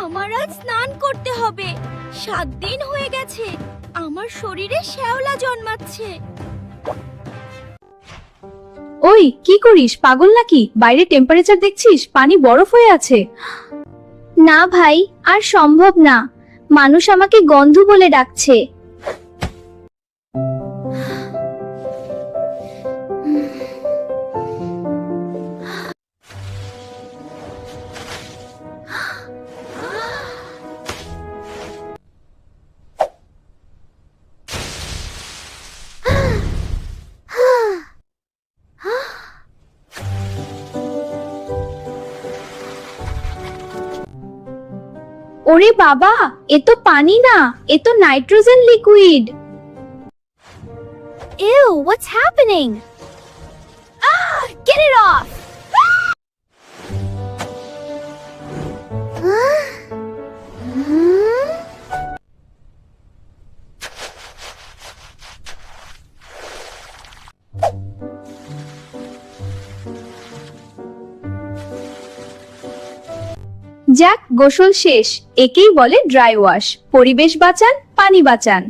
আমার আজ স্নান করতে হবে। 7 দিন হয়ে গেছে আমার শরীরে শ্যাওলা জন্মাচ্ছে। ওই কি করিস, পাগল নাকি? বাইরে টেম্পারেচার দেখছিস, পানি বরফ হয়ে আছে। না ভাই, আর সম্ভব না। মানুষ আমাকে গন্ধ বলে ডাকছে। ওরে বাবা, এ তো পানি না, এ তো nitrogen liquid. Ew, what's happening? Get it off! যাক, গোসল শেষ। একেই বলে ড্রাই ওয়াশ। পরিবেশ বাঁচান, পানি বাঁচান।